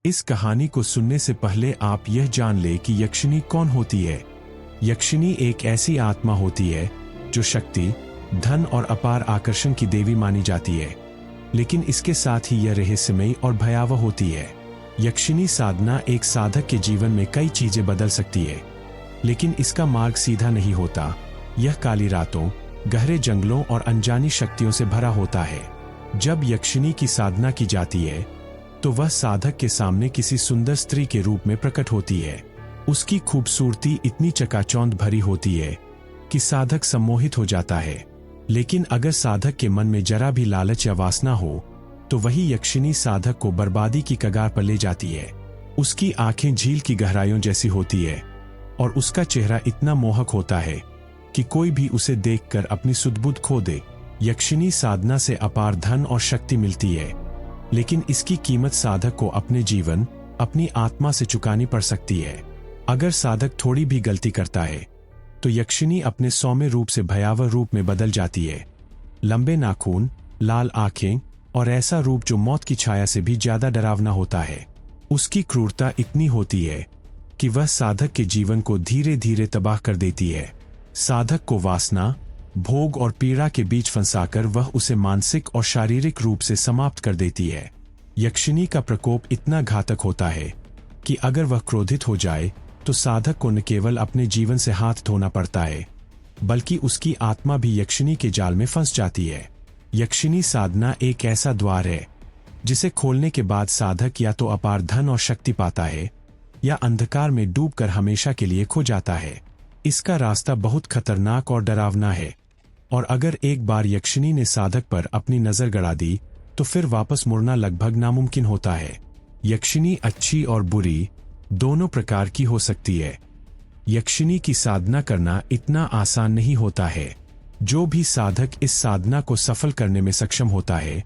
इस कहानी को सुनने से पहले आप यह जान ले कि यक्षिणी कौन होती है। यक्षिणी एक ऐसी आत्मा होती है जो शक्ति, धन और अपार आकर्षण की देवी मानी जाती है, लेकिन इसके साथ ही यह रहस्यमयी और भयावह होती है। यक्षिणी साधना एक साधक के जीवन में कई चीजें बदल सकती है, लेकिन इसका मार्ग सीधा नहीं होता। यह काली रातों, गहरे जंगलों और अनजानी शक्तियों से भरा होता है। जब यक्षिणी की साधना की जाती है तो वह साधक के सामने किसी सुंदर स्त्री के रूप में प्रकट होती है। उसकी खूबसूरती इतनी चकाचौंध भरी होती है कि साधक सम्मोहित हो जाता है, लेकिन अगर साधक के मन में जरा भी लालच या वासना हो तो वही यक्षिणी साधक को बर्बादी की कगार पर ले जाती है। उसकी आंखें झील की गहराइयों जैसी होती है और उसका चेहरा इतना मोहक होता है कि कोई भी उसे देखकर अपनी सुध-बुध खो दे। यक्षिणी साधना से अपार धन और शक्ति मिलती है, लेकिन इसकी कीमत साधक को अपने जीवन, अपनी आत्मा से चुकानी पड़ सकती है। अगर साधक थोड़ी भी गलती करता है तो यक्षिणी अपने सौम्य रूप से भयावह रूप में बदल जाती है। लंबे नाखून, लाल आंखें और ऐसा रूप जो मौत की छाया से भी ज्यादा डरावना होता है। उसकी क्रूरता इतनी होती है कि वह साधक के जीवन को धीरे धीरे तबाह कर देती है। साधक को वासना, भोग और पीड़ा के बीच फंसाकर वह उसे मानसिक और शारीरिक रूप से समाप्त कर देती है। यक्षिणी का प्रकोप इतना घातक होता है कि अगर वह क्रोधित हो जाए तो साधक को न केवल अपने जीवन से हाथ धोना पड़ता है, बल्कि उसकी आत्मा भी यक्षिणी के जाल में फंस जाती है। यक्षिणी साधना एक ऐसा द्वार है जिसे खोलने के बाद साधक या तो अपार धन और शक्ति पाता है या अंधकार में डूबकर हमेशा के लिए खो जाता है। इसका रास्ता बहुत खतरनाक और डरावना है, और अगर एक बार यक्षिणी ने साधक पर अपनी नजर गड़ा दी तो फिर वापस मुड़ना लगभग नामुमकिन होता है। यक्षिणी अच्छी और बुरी दोनों प्रकार की हो सकती है। यक्षिणी की साधना करना इतना आसान नहीं होता है। जो भी साधक इस साधना को सफल करने में सक्षम होता है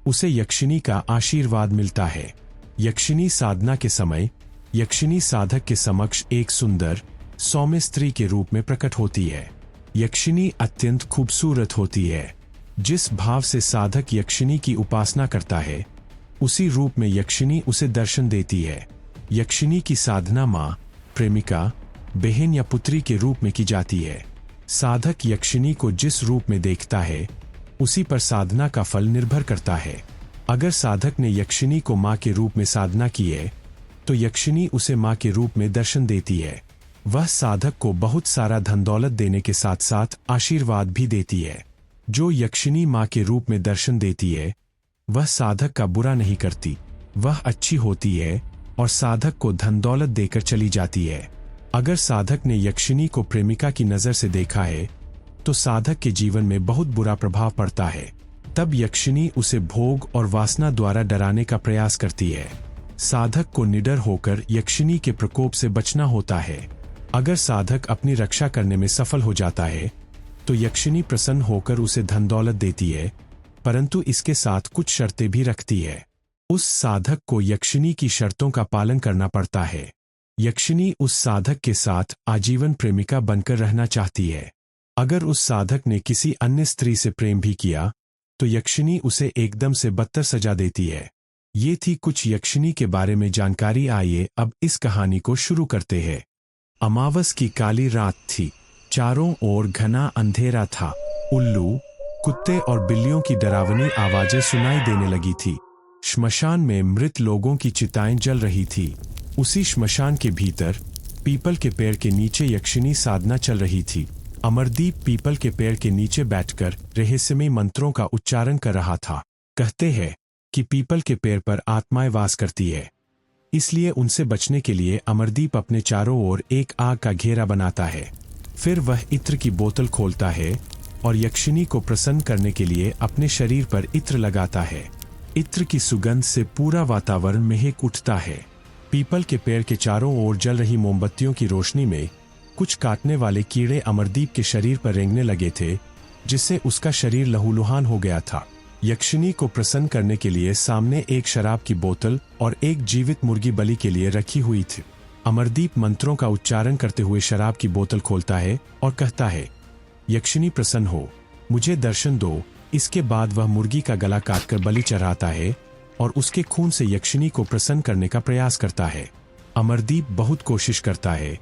उसे यक्षिणी का आशीर्वाद मिलता है। यक्षिणी साधना के समय यक्षिणी साधक के समक्ष एक सुंदर, सौम्य स्त्री के रूप में प्रकट होती है। यक्षिणी अत्यंत खूबसूरत होती है। जिस भाव से साधक यक्षिणी की उपासना करता है उसी रूप में यक्षिणी उसे दर्शन देती है। यक्षिणी की साधना माँ, प्रेमिका, बहन या पुत्री के रूप में की जाती है। साधक यक्षिणी को जिस रूप में देखता है उसी पर साधना का फल निर्भर करता है। अगर साधक ने यक्षिणी को माँ के रूप में साधना की है तो यक्षिणी उसे माँ के रूप में दर्शन देती है। वह साधक को बहुत सारा धन दौलत देने के साथ साथ आशीर्वाद भी देती है। जो यक्षिणी माँ के रूप में दर्शन देती है वह साधक का बुरा नहीं करती, वह अच्छी होती है और साधक को धन दौलत देकर चली जाती है। अगर साधक ने यक्षिणी को प्रेमिका की नजर से देखा है तो साधक के जीवन में बहुत बुरा प्रभाव पड़ता है। तब यक्षिणी उसे भोग और वासना द्वारा डराने का प्रयास करती है। साधक को निडर होकर यक्षिणी के प्रकोप से बचना होता है। अगर साधक अपनी रक्षा करने में सफल हो जाता है तो यक्षिणी प्रसन्न होकर उसे धन दौलत देती है, परंतु इसके साथ कुछ शर्तें भी रखती है। उस साधक को यक्षिणी की शर्तों का पालन करना पड़ता है। यक्षिणी उस साधक के साथ आजीवन प्रेमिका बनकर रहना चाहती है। अगर उस साधक ने किसी अन्य स्त्री से प्रेम भी किया तो यक्षिणी उसे एकदम से बदतर सजा देती है। ये थी कुछ यक्षिणी के बारे में जानकारी। आइए अब इस कहानी को शुरू करते हैं। अमावस की काली रात थी। चारों ओर घना अंधेरा था। उल्लू, कुत्ते और बिल्लियों की डरावनी आवाजें सुनाई देने लगी थी। श्मशान में मृत लोगों की चिताएं जल रही थी। उसी श्मशान के भीतर पीपल के पेड़ के नीचे यक्षिणी साधना चल रही थी। अमरदीप पीपल के पेड़ के नीचे बैठकर रहस्यमयी मंत्रों का उच्चारण कर रहा था। कहते हैं कि पीपल के पेड़ पर आत्माएं वास करती है, इसलिए उनसे बचने के लिए अमरदीप अपने चारों ओर एक आग का घेरा बनाता है। फिर वह इत्र की बोतल खोलता है और यक्षिणी को प्रसन्न करने के लिए अपने शरीर पर इत्र लगाता है। इत्र की सुगंध से पूरा वातावरण महक उठता है। पीपल के पेड़ के चारों ओर जल रही मोमबत्तियों की रोशनी में कुछ काटने वाले कीड़े अमरदीप के शरीर पर रेंगने लगे थे, जिससे उसका शरीर लहूलुहान हो गया था। यक्षिणी को प्रसन्न करने के लिए सामने एक शराब की बोतल और एक जीवित मुर्गी बलि के लिए रखी हुई थी। अमरदीप मंत्रों का उच्चारण करते हुए शराब की बोतल खोलता है और कहता है, यक्षिणी प्रसन्न हो, मुझे दर्शन दो। इसके बाद वह मुर्गी का गला काटकर बलि चढ़ाता है और उसके खून से यक्षिनी को प्रसन्न करने का प्रयास करता है। अमरदीप बहुत कोशिश करता है,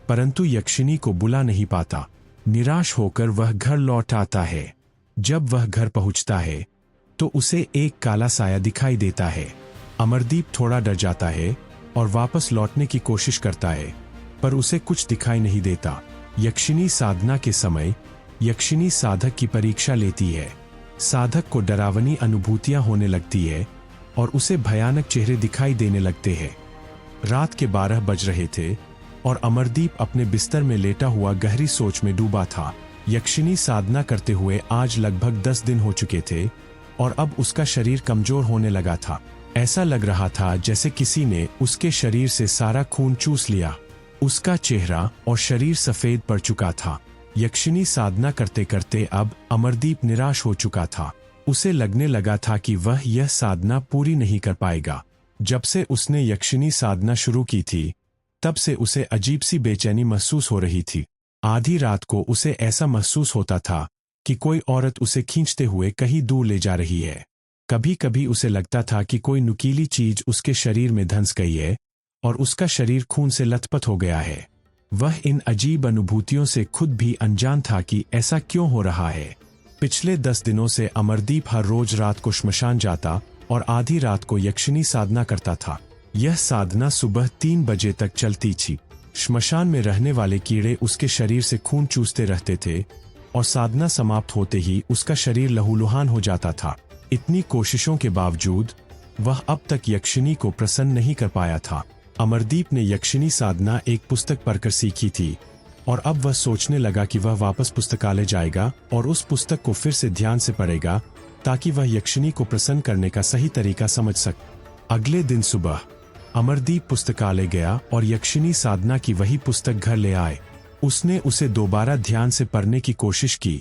परंतु यक्षिनी को बुला नहीं पाता। निराश होकर वह घर लौट आता है। जब वह घर पहुंचता है तो उसे एक काला साया दिखाई देता है। अमरदीप थोड़ा डर जाता है और वापस लौटने की कोशिश करता है, पर उसे कुछ दिखाई नहीं देता। यक्षिनी साधना के समय यक्षिनी साधक की परीक्षा लेती है। साधक को डरावनी अनुभूतियां होने लगती है और उसे भयानक चेहरे दिखाई देने लगते हैं। रात के 12 बज रहे थे और अमरदीप अपने बिस्तर में लेटा हुआ गहरी सोच में डूबा था। यक्षिनी साधना करते हुए आज लगभग 10 दिन हो चुके थे और अब उसका शरीर कमजोर होने लगा था। ऐसा लग रहा था जैसे किसी ने उसके शरीर से सारा खून चूस लिया। उसका चेहरा और शरीर सफेद पड़ चुका था। यक्षिनी साधना करते करते अब अमरदीप निराश हो चुका था। उसे लगने लगा था कि वह यह साधना पूरी नहीं कर पाएगा। जब से उसने यक्षिनी साधना शुरू की थी, तब से उसे अजीब सी बेचैनी महसूस हो रही थी। आधी रात को उसे ऐसा महसूस होता था कि कोई औरत उसे खींचते हुए कहीं दूर ले जा रही है। कभी कभी उसे लगता था कि कोई नुकीली चीज उसके शरीर में धंस गई है और उसका शरीर खून से लथपथ हो गया है। वह इन अजीब अनुभूतियों से खुद भी अनजान था कि ऐसा क्यों हो रहा है। पिछले 10 दिनों से अमरदीप हर रोज रात को श्मशान जाता और आधी रात को यक्षिनी साधना करता था। यह साधना सुबह 3 बजे तक चलती थी। श्मशान में रहने वाले कीड़े उसके शरीर से खून चूसते रहते थे और साधना समाप्त होते ही उसका शरीर लहूलुहान हो जाता था। इतनी कोशिशों के बावजूद वह अब तक यक्षिनी को प्रसन्न नहीं कर पाया था। अमरदीप ने यक्षिनी साधना एक पुस्तक पढ़कर सीखी थी और अब वह सोचने लगा कि वह वापस पुस्तकालय जाएगा और उस पुस्तक को फिर से ध्यान से पढ़ेगा ताकि वह यक्षिनी को प्रसन्न करने का सही तरीका समझ सके। अगले दिन सुबह अमरदीप पुस्तकालय गया और यक्षिनी साधना की वही पुस्तक घर ले आए। उसने उसे दोबारा ध्यान से पढ़ने की कोशिश की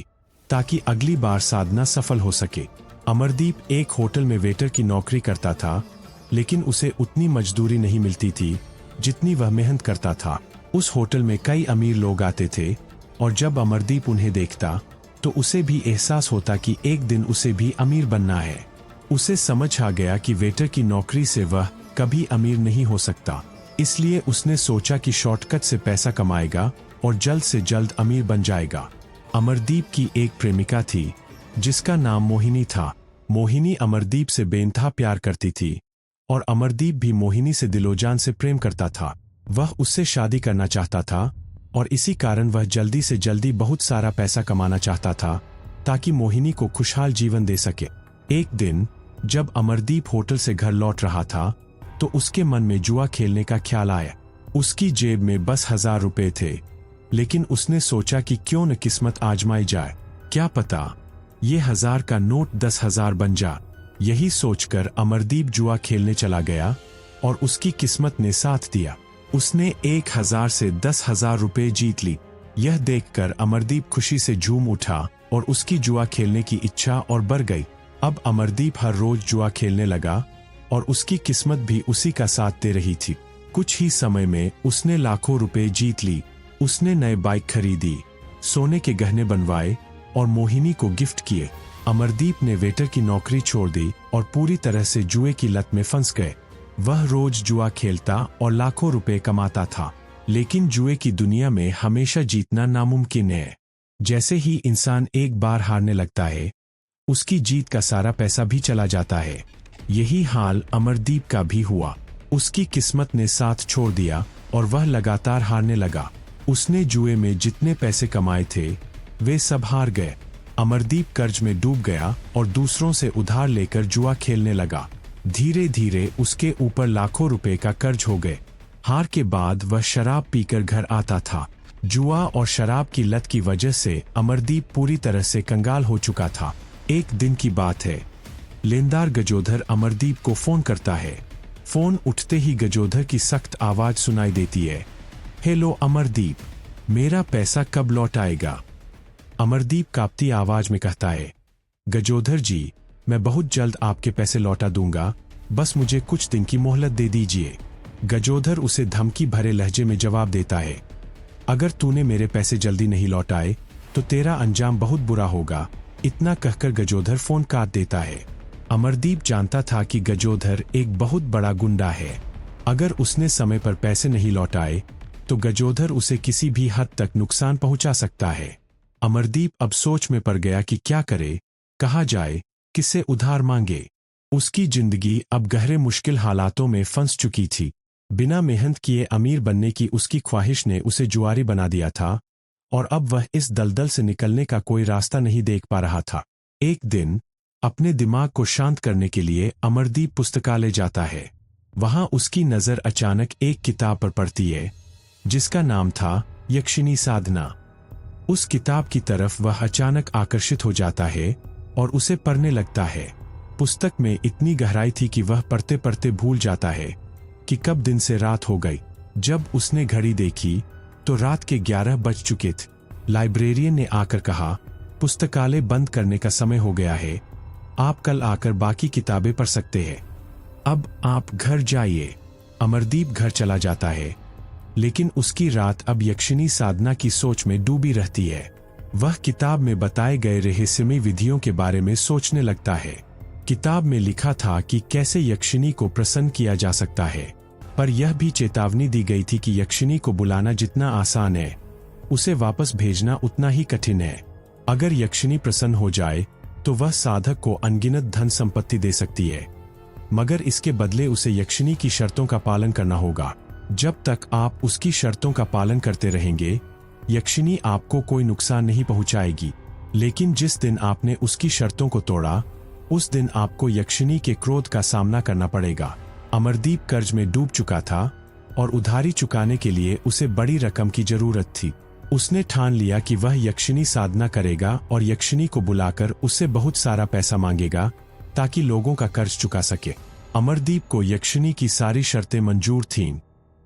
ताकि अगली बार साधना सफल हो सके। अमरदीप एक होटल में वेटर की नौकरी करता था, लेकिन उसे उतनी मजदूरी नहीं मिलती थी जितनी वह मेहनत करता था। उस होटल में कई अमीर लोग आते थे और जब अमरदीप उन्हें देखता तो उसे भी एहसास होता कि एक दिन उसे भी अमीर बनना है। उसे समझ आ गया कि वेटर की नौकरी से वह कभी अमीर नहीं हो सकता, इसलिए उसने सोचा कि शॉर्टकट से पैसा कमाएगा और जल्द से जल्द अमीर बन जाएगा। अमरदीप की एक प्रेमिका थी जिसका नाम मोहिनी था। मोहिनी अमरदीप से बेइंतहा प्यार करती थी और अमरदीप भी मोहिनी से दिलोजान से प्रेम करता था। वह उससे शादी करना चाहता था और इसी कारण वह जल्दी से जल्दी बहुत सारा पैसा कमाना चाहता था ताकि मोहिनी को खुशहाल जीवन दे सके। एक दिन जब अमरदीप होटल से घर लौट रहा था तो उसके मन में जुआ खेलने का ख्याल आया। उसकी जेब में बस 1000 रुपए थे, लेकिन उसने सोचा कि क्यों न किस्मत आजमाई जाए, क्या पता ये 1000 का नोट 10,000 बन जा। यही सोचकर अमरदीप जुआ खेलने चला गया और उसकी किस्मत ने साथ दिया। उसने 1000 से 10,000 रुपए जीत ली। यह देखकर अमरदीप खुशी से झूम उठा और उसकी जुआ खेलने की इच्छा और बढ़ गई। अब अमरदीप हर रोज जुआ खेलने लगा और उसकी किस्मत भी उसी का साथ दे रही थी। कुछ ही समय में उसने लाखों रुपए जीत ली। उसने नए बाइक खरीदी, सोने के गहने बनवाए और मोहिनी को गिफ्ट किए। अमरदीप ने वेटर की नौकरी छोड़ दी और पूरी तरह से जुए की लत में फंस गए। वह रोज जुआ खेलता और लाखों रुपए कमाता था, लेकिन जुए की दुनिया में हमेशा जीतना नामुमकिन है। जैसे ही इंसान एक बार हारने लगता है, उसकी जीत का सारा पैसा भी चला जाता है। यही हाल अमरदीप का भी हुआ। उसकी किस्मत ने साथ छोड़ दिया और वह लगातार हारने लगा। उसने जुए में जितने पैसे कमाए थे वे सब हार गए। अमरदीप कर्ज में डूब गया और दूसरों से उधार लेकर जुआ खेलने लगा। धीरे धीरे उसके ऊपर लाखों रुपए का कर्ज हो गए। हार के बाद वह शराब पीकर घर आता था। जुआ और शराब की लत की वजह से अमरदीप पूरी तरह से कंगाल हो चुका था। एक दिन की बात है, लेनदार गजोधर अमरदीप को फोन करता है। फोन उठते ही गजोधर की सख्त आवाज सुनाई देती है, हेलो अमरदीप, मेरा पैसा कब लौट आएगा? अमरदीप कांपती आवाज में कहता है, गजोधर जी, मैं बहुत जल्द आपके पैसे लौटा दूंगा, बस मुझे कुछ दिन की मोहलत दे दीजिए। गजोधर उसे धमकी भरे लहजे में जवाब देता है, अगर तूने मेरे पैसे जल्दी नहीं लौटाए तो तेरा अंजाम बहुत बुरा होगा। इतना कहकर गजोधर फोन काट देता है। अमरदीप जानता था कि गजोधर एक बहुत बड़ा गुंडा है। अगर उसने समय पर पैसे नहीं लौटाए तो गजोधर उसे किसी भी हद तक नुकसान पहुंचा सकता है। अमरदीप अब सोच में पड़ गया कि क्या करे, कहाँ जाए, किससे उधार मांगे। उसकी जिंदगी अब गहरे मुश्किल हालातों में फंस चुकी थी। बिना मेहनत किए अमीर बनने की उसकी ख्वाहिश ने उसे जुआरी बना दिया था और अब वह इस दलदल से निकलने का कोई रास्ता नहीं देख पा रहा था। एक दिन अपने दिमाग को शांत करने के लिए अमरदीप पुस्तकालय जाता है। वहां उसकी नजर अचानक एक किताब पर पड़ती है जिसका नाम था यक्षिणी साधना। उस किताब की तरफ वह अचानक आकर्षित हो जाता है और उसे पढ़ने लगता है। पुस्तक में इतनी गहराई थी कि वह पढ़ते पढ़ते भूल जाता है कि कब दिन से रात हो गई। जब उसने घड़ी देखी तो रात के 11 बज चुके थे। लाइब्रेरियन ने आकर कहा, पुस्तकालय बंद करने का समय हो गया है, आप कल आकर बाकी किताबें पढ़ सकते हैं। अब आप घर जाइए। अमरदीप घर चला जाता है, लेकिन उसकी रात अब यक्षिणी साधना की सोच में डूबी रहती है। वह किताब में बताए गए रहस्यमय विधियों के बारे में सोचने लगता है। किताब में लिखा था कि कैसे यक्षिणी को प्रसन्न किया जा सकता है, पर यह भी चेतावनी दी गई थी कि यक्षिणी को बुलाना जितना आसान है, उसे वापस भेजना उतना ही कठिन है। अगर यक्षिणी प्रसन्न हो जाए तो वह साधक को अनगिनत धन संपत्ति दे सकती है, मगर इसके बदले उसे यक्षिणी की शर्तों का पालन करना होगा। जब तक आप उसकी शर्तों का पालन करते रहेंगे, यक्षिणी आपको कोई नुकसान नहीं पहुंचाएगी। लेकिन जिस दिन आपने उसकी शर्तों को तोड़ा, उस दिन आपको यक्षिणी के क्रोध का सामना करना पड़ेगा। अमरदीप कर्ज में डूब चुका था और उधारी चुकाने के लिए उसे बड़ी रकम की जरूरत थी। उसने ठान लिया कि वह यक्षिणी साधना करेगा और यक्षिणी को बुलाकर उससे बहुत सारा पैसा मांगेगा ताकि लोगों का कर्ज चुका सके। अमरदीप को यक्षिणी की सारी शर्तें मंजूर थीं।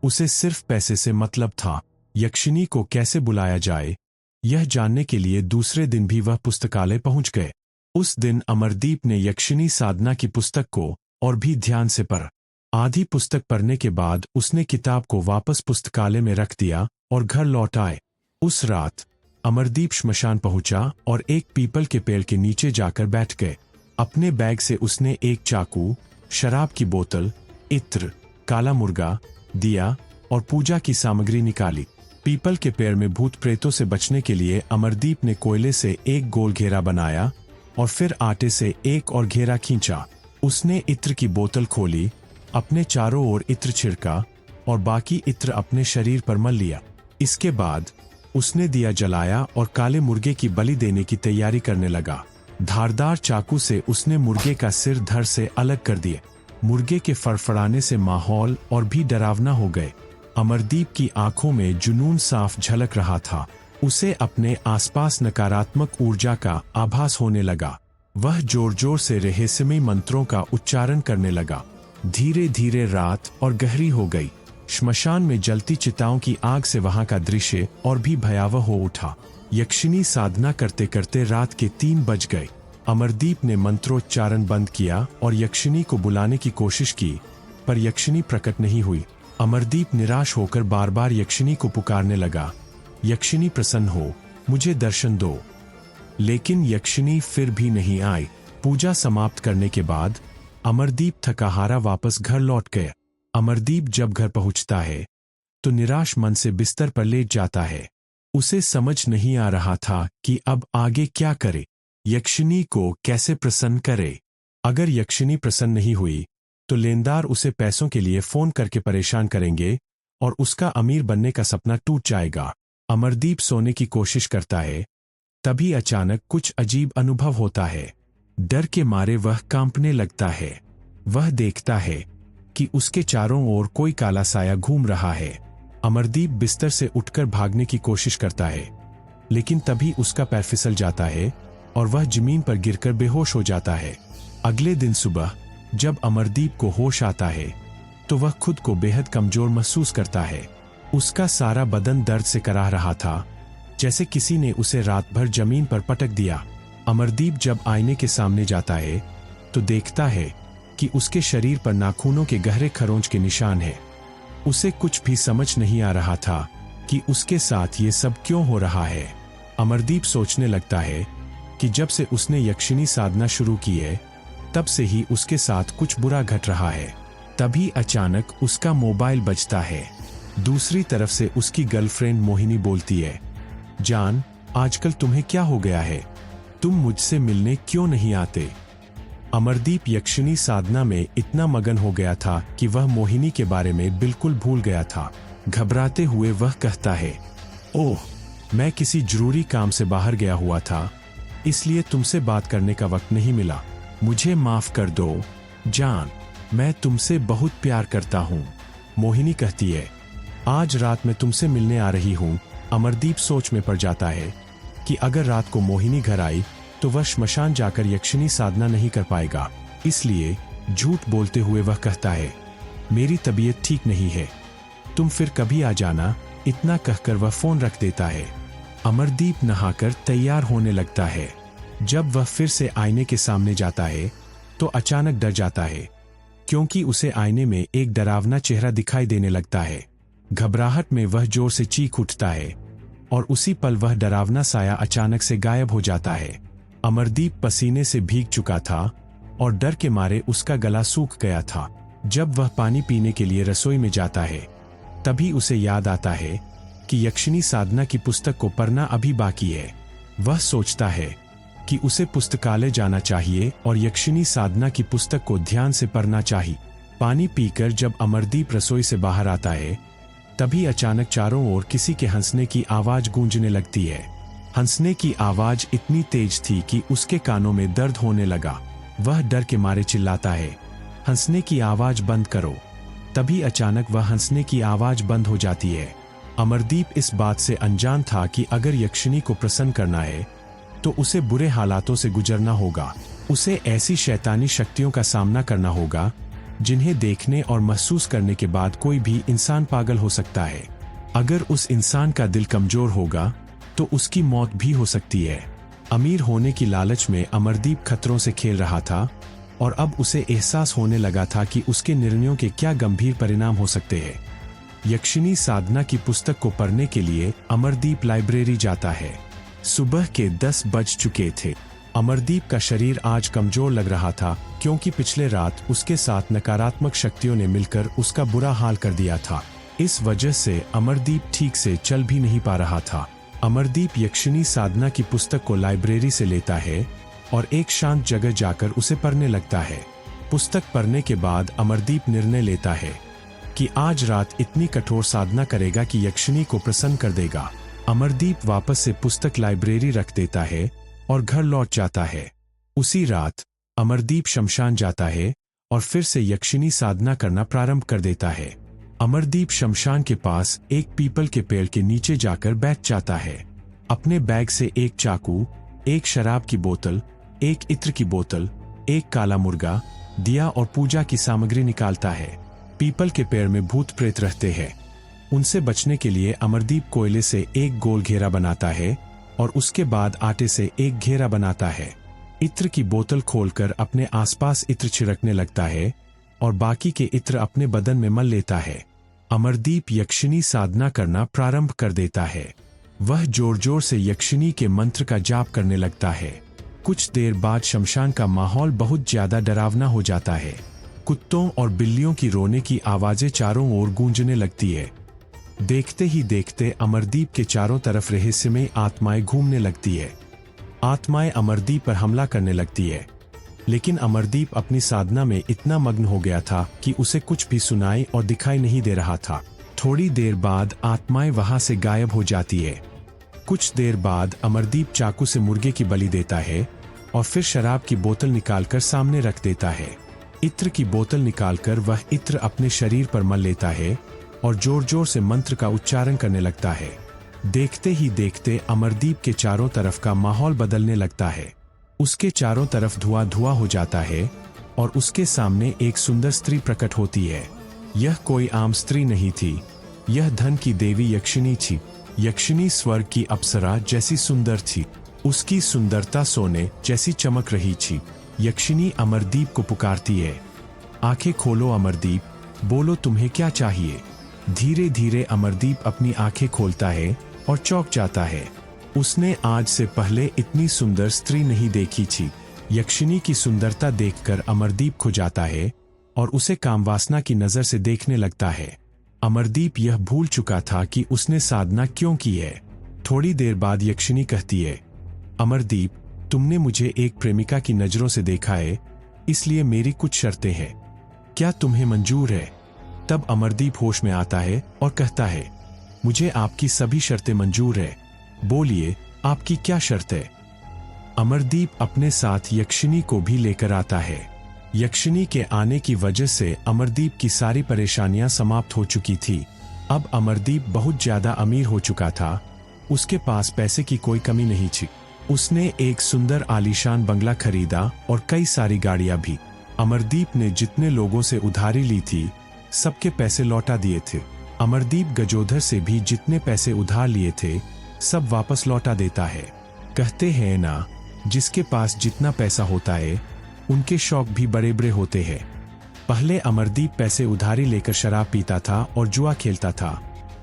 उसे सिर्फ पैसे से मतलब था। यक्षिणी को कैसे बुलाया जाए, यह जानने के लिए दूसरे दिन भी वह पुस्तकालय पहुंच गए। उस दिन अमरदीप ने यक्षिणी साधना की पुस्तक को और भी ध्यान से पढ़ा। आधी पुस्तक पढ़ने के बाद उसने किताब को वापस पुस्तकालय में रख दिया और घर लौट आए। उस रात अमरदीप श्मशान पहुंचा और एक पीपल के पेड़ के नीचे जाकर बैठ गए। अपने बैग से उसने एक चाकू, शराब की बोतल, इत्र, काला मुर्गा, दिया और पूजा की सामग्री निकाली। पीपल के पेड़ में भूत प्रेतों से बचने के लिए अमरदीप ने कोयले से एक गोल घेरा बनाया और फिर आटे से एक और घेरा खींचा। उसने इत्र की बोतल खोली, अपने चारों ओर इत्र छिड़का और बाकी इत्र अपने शरीर पर मल लिया। इसके बाद उसने दिया जलाया और काले मुर्गे की बलि देने की तैयारी करने लगा। धारदार चाकू से उसने मुर्गे का सिर धड़ से अलग कर दिया। मुर्गे के फड़फड़ाने से माहौल और भी डरावना हो गए। अमरदीप की आंखों में जुनून साफ झलक रहा था। उसे अपने आसपास नकारात्मक ऊर्जा का आभास होने लगा। वह जोर जोर से रहस्यमय मंत्रों का उच्चारण करने लगा। धीरे धीरे रात और गहरी हो गई। श्मशान में जलती चिताओं की आग से वहां का दृश्य और भी भयावह हो उठा। यक्षिणी साधना करते करते रात के 3 बज गए। अमरदीप ने मंत्रोच्चारण बंद किया और यक्षिणी को बुलाने की कोशिश की, पर यक्षिणी प्रकट नहीं हुई। अमरदीप निराश होकर बार बार यक्षिणी को पुकारने लगा, यक्षिणी प्रसन्न हो, मुझे दर्शन दो। लेकिन यक्षिणी फिर भी नहीं आई। पूजा समाप्त करने के बाद अमरदीप थकाहारा वापस घर लौट गया। अमरदीप जब घर पहुंचता है तो निराश मन से बिस्तर पर लेट जाता है। उसे समझ नहीं आ रहा था कि अब आगे क्या करे, यक्षिणी को कैसे प्रसन्न करे। अगर यक्षिणी प्रसन्न नहीं हुई तो लेनदार उसे पैसों के लिए फोन करके परेशान करेंगे और उसका अमीर बनने का सपना टूट जाएगा। अमरदीप सोने की कोशिश करता है, तभी अचानक कुछ अजीब अनुभव होता है। डर के मारे वह कांपने लगता है। वह देखता है कि उसके चारों ओर कोई काला साया घूम रहा है। अमरदीप बिस्तर से उठकर भागने की कोशिश करता है, लेकिन तभी उसका पैर फिसल जाता है और वह जमीन पर गिरकर बेहोश हो जाता है। अगले दिन सुबह जब अमरदीप को होश आता है तो वह खुद को बेहद कमजोर महसूस करता है। उसका सारा बदन दर्द से कराह रहा था, जैसे किसी ने उसे रात भर जमीन पर पटक दिया। अमरदीप जब आईने के सामने जाता है तो देखता है कि उसके शरीर पर नाखूनों के गहरे खरोंच के निशान हैं। उसे कुछ भी समझ नहीं आ रहा था कि उसके साथ ये सब क्यों हो रहा है। अमरदीप सोचने लगता है कि जब से उसने यक्षिणी साधना शुरू की है तब से ही उसके साथ कुछ बुरा घट रहा है। तभी अचानक उसका मोबाइल बजता है। दूसरी तरफ से उसकी गर्लफ्रेंड मोहिनी बोलती है, जान, आजकल तुम्हें क्या हो गया है? तुम मुझसे मिलने क्यों नहीं आते? अमरदीप यक्षिणी साधना में इतना मगन हो गया था कि वह मोहिनी के बारे में बिल्कुल भूल गया था। घबराते हुए वह कहता है, ओह, मैं किसी जरूरी काम से बाहर गया हुआ था, इसलिए तुमसे बात करने का वक्त नहीं मिला। मुझे माफ कर दो जान, मैं तुमसे बहुत प्यार करता हूँ। मोहिनी कहती है, आज रात मैं तुमसे मिलने आ रही हूँ। अमरदीप सोच में पड़ जाता है कि अगर रात को मोहिनी घर आई तो वह श्मशान जाकर यक्षिणी साधना नहीं कर पाएगा, इसलिए झूठ बोलते हुए वह कहता है, मेरी तबीयत ठीक नहीं है, तुम फिर कभी आ जाना। इतना कहकर वह फोन रख देता है। अमरदीप नहाकर तैयार होने लगता है। जब वह फिर से आईने के सामने जाता है तो अचानक डर जाता है, क्योंकि उसे आईने में एक डरावना चेहरा दिखाई देने लगता है। घबराहट में वह जोर से चीख उठता है और उसी पल वह डरावना साया अचानक से गायब हो जाता है। अमरदीप पसीने से भीग चुका था और डर के मारे उसका गला सूख गया था। जब वह पानी पीने के लिए रसोई में जाता है तभी उसे याद आता है कि यक्षिणी साधना की पुस्तक को पढ़ना अभी बाकी है। वह सोचता है कि उसे पुस्तकालय जाना चाहिए और यक्षिणी साधना की पुस्तक को ध्यान से पढ़ना चाहिए। पानी पीकर जब अमरदीप रसोई से बाहर आता है तभी अचानक चारों ओर किसी के हंसने की आवाज गूंजने लगती है। हंसने की आवाज इतनी तेज थी कि उसके कानों में दर्द होने लगा। वह डर के मारे चिल्लाता है, हंसने की आवाज बंद करो। तभी अचानक वह हंसने की आवाज बंद हो जाती है। अमरदीप इस बात से अनजान था कि अगर यक्षिणी को प्रसन्न करना है तो उसे बुरे हालातों से गुजरना होगा। उसे ऐसी शैतानी शक्तियों का सामना करना होगा जिन्हें देखने और महसूस करने के बाद कोई भी इंसान पागल हो सकता है। अगर उस इंसान का दिल कमजोर होगा तो उसकी मौत भी हो सकती है। अमीर होने की लालच में अमरदीप खतरों से खेल रहा था और अब उसे एहसास होने लगा था कि उसके निर्णयों के क्या गंभीर परिणाम हो सकते हैं। यक्षिणी साधना की पुस्तक को पढ़ने के लिए अमरदीप लाइब्रेरी जाता है। सुबह के 10 बज चुके थे। अमरदीप का शरीर आज कमजोर लग रहा था, क्योंकि पिछले रात उसके साथ नकारात्मक शक्तियों ने मिलकर उसका बुरा हाल कर दिया था। इस वजह से अमरदीप ठीक से चल भी नहीं पा रहा था। अमरदीप यक्षिणी साधना की पुस्तक को लाइब्रेरी से लेता है और एक शांत जगह जाकर उसे पढ़ने लगता है। पुस्तक पढ़ने के बाद अमरदीप निर्णय लेता है कि आज रात इतनी कठोर साधना करेगा कि यक्षिणी को प्रसन्न कर देगा। अमरदीप वापस से पुस्तक लाइब्रेरी रख देता है और घर लौट जाता है। उसी रात अमरदीप शमशान जाता है और फिर से यक्षिणी साधना करना प्रारंभ कर देता है। अमरदीप शमशान के पास एक पीपल के पेड़ के नीचे जाकर बैठ जाता है। अपने बैग से एक चाकू, एक शराब की बोतल, एक इत्र की बोतल, एक काला मुर्गा, दिया और पूजा की सामग्री निकालता है। पीपल के पेड़ में भूत प्रेत रहते हैं। उनसे बचने के लिए अमरदीप कोयले से एक गोल घेरा बनाता है और उसके बाद आटे से एक घेरा बनाता है। इत्र की बोतल खोलकर अपने आसपास इत्र छिड़कने लगता है और बाकी के इत्र अपने बदन में मल लेता है। अमरदीप यक्षिणी साधना करना प्रारंभ कर देता है। वह जोर जोर से यक्षिणी के मंत्र का जाप करने लगता है। कुछ देर बाद शमशान का माहौल बहुत ज्यादा डरावना हो जाता है। कुत्तों और बिल्लियों की रोने की आवाजें चारों ओर गूंजने लगती है। देखते ही देखते अमरदीप के चारों तरफ रहस्यमय आत्माएं घूमने लगती है। आत्माएं अमरदीप पर हमला करने लगती है, लेकिन अमरदीप अपनी साधना में इतना मग्न हो गया था कि उसे कुछ भी सुनाई और दिखाई नहीं दे रहा था। थोड़ी देर बाद आत्माएं वहां से गायब हो जाती है। कुछ देर बाद अमरदीप चाकू से मुर्गे की बलि देता है और फिर शराब की बोतल निकालकर सामने रख देता है। इत्र की बोतल निकालकर वह इत्र अपने शरीर पर मल लेता है और जोर जोर से मंत्र का उच्चारण करने लगता है। देखते ही देखते अमरदीप के चारों तरफ का माहौल बदलने लगता है। उसके चारों तरफ धुआं धुआं हो जाता है और उसके सामने एक सुंदर स्त्री प्रकट होती है। यह कोई आम स्त्री नहीं थी, यह धन की देवी यक्षिणी थी। यक्षिणी स्वर्ग की अप्सरा जैसी सुंदर थी। उसकी सुंदरता सोने जैसी चमक रही थी। यक्षिणी अमरदीप को पुकारती है, आंखें खोलो अमरदीप, बोलो तुम्हें क्या चाहिए। धीरे धीरे अमरदीप अपनी आंखें खोलता है और चौंक जाता है। उसने आज से पहले इतनी सुंदर स्त्री नहीं देखी थी। यक्षिनी की सुंदरता देखकर अमरदीप खो जाता है और उसे कामवासना की नजर से देखने लगता है। अमरदीप यह भूल चुका था कि उसने साधना क्यों की है। थोड़ी देर बाद यक्षिनी कहती है, अमरदीप, तुमने मुझे एक प्रेमिका की नजरों से देखा है, इसलिए मेरी कुछ शर्तें हैं, क्या तुम्हें मंजूर है? तब अमरदीप होश में आता है और कहता है, मुझे आपकी सभी शर्तें मंजूर है, बोलिए आपकी क्या शर्त है? अमरदीप अपने साथ यक्षिनी को भी लेकर आता है। यक्षिनी के आने की वजह से अमरदीप की सारी परेशानियां समाप्त हो चुकी थी। अब अमरदीप बहुत ज्यादा अमीर हो चुका था, उसके पास पैसे की कोई कमी नहीं थी। उसने एक सुंदर आलीशान बंगला खरीदा और कई सारी गाड़ियां भी। अमरदीप ने जितने लोगों से उधारी ली थी, सबके पैसे लौटा दिए थे। अमरदीप गजोधर से भी जितने पैसे उधार लिए थे, सब वापस लौटा देता है। कहते हैं ना, जिसके पास जितना पैसा होता है, उनके शौक भी बड़े बड़े होते हैं। पहले अमरदीप पैसे उधारी लेकर शराब पीता था और जुआ खेलता था,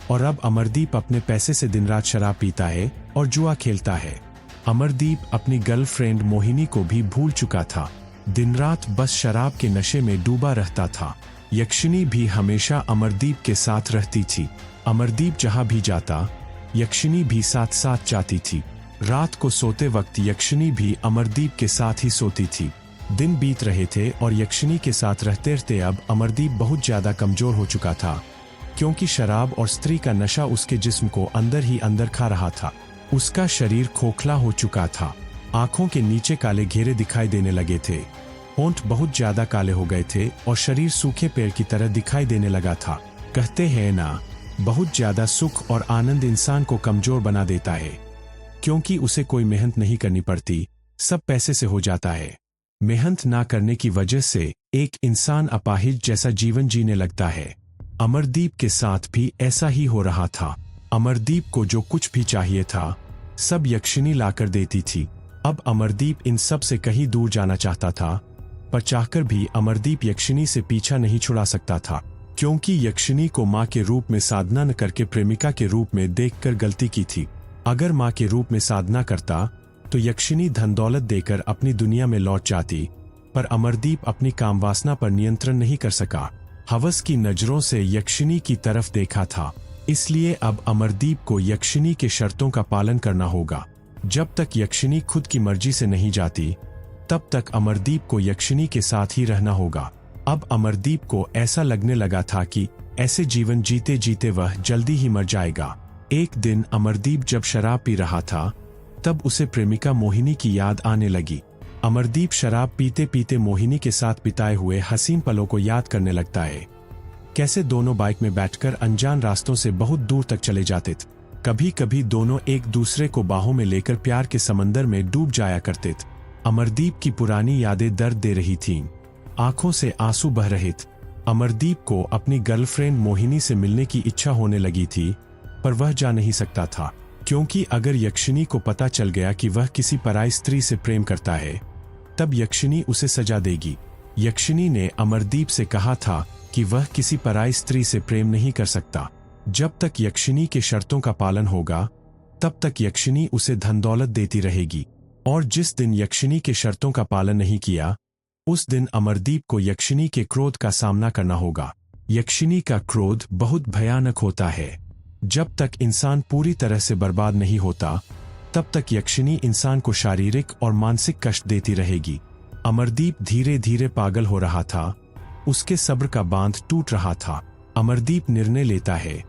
और अब अमरदीप अपने पैसे से दिन रात शराब पीता है और जुआ खेलता है। अमरदीप अपनी गर्लफ्रेंड मोहिनी को भी भूल चुका था, दिन रात बस शराब के नशे में डूबा रहता था। यक्षिनी भी हमेशा अमरदीप के साथ रहती थी। अमरदीप जहां भी जाता, यक्षिनी भी साथ साथ जाती थी। रात को सोते वक्त यक्षिनी भी अमरदीप के साथ ही सोती थी। दिन बीत रहे थे और यक्षिनी के साथ रहते रहते अब अमरदीप बहुत ज्यादा कमजोर हो चुका था, क्योंकि शराब और स्त्री का नशा उसके जिस्म को अंदर ही अंदर खा रहा था। उसका शरीर खोखला हो चुका था, आंखों के नीचे काले घेरे दिखाई देने लगे थे, होंठ बहुत ज्यादा काले हो गए थे और शरीर सूखे पेड़ की तरह दिखाई देने लगा था। कहते हैं ना, बहुत ज्यादा सुख और आनंद इंसान को कमजोर बना देता है, क्योंकि उसे कोई मेहनत नहीं करनी पड़ती, सब पैसे से हो जाता है। मेहनत ना करने की वजह से एक इंसान अपाहिज जैसा जीवन जीने लगता है। अमरदीप के साथ भी ऐसा ही हो रहा था। अमरदीप को जो कुछ भी चाहिए था, सब यक्षिनी लाकर देती थी। अब अमरदीप इन सब से कहीं दूर जाना चाहता था, पर चाहकर भी अमरदीप यक्षिनी से पीछा नहीं छुड़ा सकता था, क्योंकि यक्षिनी को मां के रूप में साधना न करके प्रेमिका के रूप में देखकर गलती की थी। अगर मां के रूप में साधना करता तो यक्षिनी धन दौलत देकर अपनी दुनिया में लौट जाती, पर अमरदीप अपनी कामवासना पर नियंत्रण नहीं कर सका। हवस की नजरों से यक्षिनी की तरफ देखा था, इसलिए अब अमरदीप को यक्षिनी के शर्तों का पालन करना होगा। जब तक यक्षिनी खुद की मर्जी से नहीं जाती, तब तक अमरदीप को यक्षिनी के साथ ही रहना होगा। अब अमरदीप को ऐसा लगने लगा था कि ऐसे जीवन जीते जीते वह जल्दी ही मर जाएगा। एक दिन अमरदीप जब शराब पी रहा था, तब उसे प्रेमिका मोहिनी की याद आने लगी। अमरदीप शराब पीते पीते मोहिनी के साथ बिताए हुए हसीन पलों को याद करने लगता है। कैसे दोनों बाइक में बैठकर अनजान रास्तों से बहुत दूर तक चले जाते थे। कभी कभी दोनों एक दूसरे को बाहों में लेकर प्यार के समंदर में डूब जाया करते थे। अमरदीप की पुरानी यादें दर्द दे रही थीं, आंखों से आंसू बह रहे थे। अमरदीप को अपनी गर्लफ्रेंड मोहिनी से मिलने की इच्छा होने लगी थी, पर वह जा नहीं सकता था, क्योंकि अगर यक्षिनी को पता चल गया कि वह किसी पराई स्त्री से प्रेम करता है, तब यक्षिनी उसे सजा देगी। यक्षिनी ने अमरदीप से कहा था कि वह किसी पराई स्त्री से प्रेम नहीं कर सकता। जब तक यक्षिनी के शर्तों का पालन होगा, तब तक यक्षिनी उसे धन दौलत देती रहेगी, और जिस दिन यक्षिनी के शर्तों का पालन नहीं किया, उस दिन अमरदीप को यक्षिनी के क्रोध का सामना करना होगा। यक्षिनी का क्रोध बहुत भयानक होता है। जब तक इंसान पूरी तरह से बर्बाद नहीं होता, तब तक यक्षिनी इंसान को शारीरिक और मानसिक कष्ट देती रहेगी। अमरदीप धीरे धीरे पागल हो रहा था, उसके सब्र का बांध टूट रहा था। अमरदीप निर्णय लेता है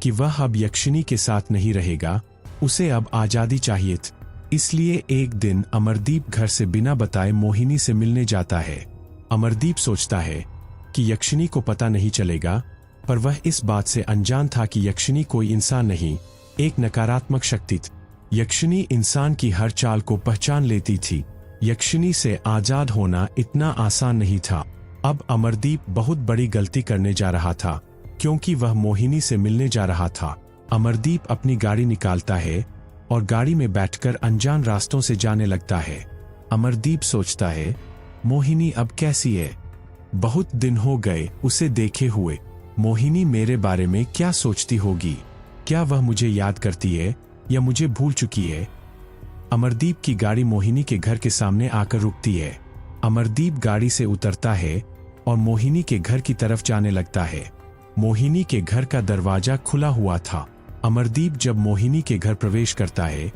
कि वह अब यक्षिनी के साथ नहीं रहेगा, उसे अब आजादी चाहिए थी। इसलिए एक दिन अमरदीप घर से बिना बताए मोहिनी से मिलने जाता है। अमरदीप सोचता है कि यक्षिनी को पता नहीं चलेगा, पर वह इस बात से अनजान था कि यक्षिनी कोई इंसान नहीं, एक नकारात्मक शक्ति थी। यक्षिनी इंसान की हर चाल को पहचान लेती थी। यक्षिनी से आजाद होना इतना आसान नहीं था। अब अमरदीप बहुत बड़ी गलती करने जा रहा था, क्योंकि वह मोहिनी से मिलने जा रहा था। अमरदीप अपनी गाड़ी निकालता है और गाड़ी में बैठकर अनजान रास्तों से जाने लगता है। अमरदीप सोचता है, मोहिनी अब कैसी है? बहुत दिन हो गए उसे देखे हुए। मोहिनी मेरे बारे में क्या सोचती होगी? क्या वह मुझे याद करती है या मुझे भूल चुकी है? अमरदीप की गाड़ी मोहिनी के घर के सामने आकर रुकती है। अमरदीप गाड़ी से उतरता है और मोहिनी के घर की तरफ जाने लगता है। मोहिनी के घर का दरवाजा खुला हुआ था। अमरदीप जब मोहिनी के घर प्रवेश करता है